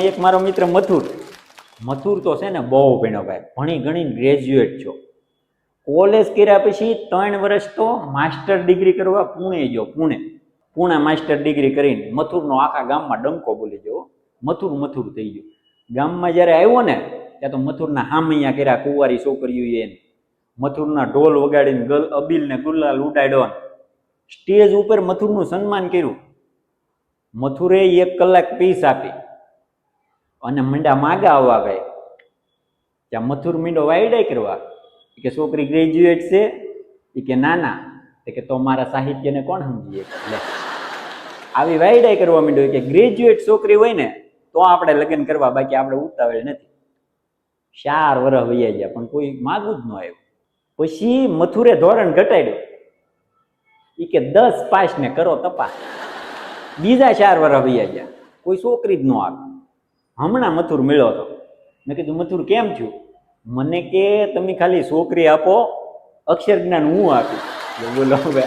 એક મારો મિત્ર મથુર તો છે ને બહુ ભણ્યો ભાઈ, ભણી ગણી ગ્રેજ્યુએટ છો. કોલેજ કર્યા પછી 3 વર્ષ તો માસ્ટર ડિગ્રી કરવા પુણે ગયો. પુણે માસ્ટર ડિગ્રી કરીને મથુરનો આખા ગામમાં ડંકો બોલી ગયો. મથુર થઈ ગયો. ગામમાં જ્યારે આવ્યો ને ત્યાં તો મથુરના હામૈયા કર્યા કુંવારી છોકરીઓ એને. મથુરના ઢોલ વગાડીને અબીલ ને ગુલાલ ઉડાડ્યો. સ્ટેજ ઉપર મથુરનું સન્માન કર્યું. મથુરે 1 કલાક પીસ આપી અને મંડા માગા આવવા ગઈ. ત્યાં મથુર મીંડો વાયડાઈ કરવા કે છોકરી ગ્રેજ્યુએટ છે એ કે ના કે તો મારા સાહિત્યને કોણ સમજીએ. એટલે આવી વાયડાઈ કરવા માંડ્યો કે ગ્રેજ્યુએટ છોકરી હોય ને તો આપણે લગ્ન કરવા, બાકી આપણે ઉતાવળ નથી. 4 વર્ષ વૈયા ગયા પણ કોઈ માગું જ ન આવ્યું. પછી મથુરે ધોરણ ઘટાડ્યું. એ કે 10 પાસ ને કરો તપાસ. બીજા 4 વર્ષ વૈયા ગયા, કોઈ છોકરી જ ન આવે. હમણાં મથુર મળ્યો હતો. મેં કીધું મથુર કેમ થયું? મને કે તમે ખાલી છોકરી આપો, અક્ષર જ્ઞાન હું આપીશ. બોલો હવે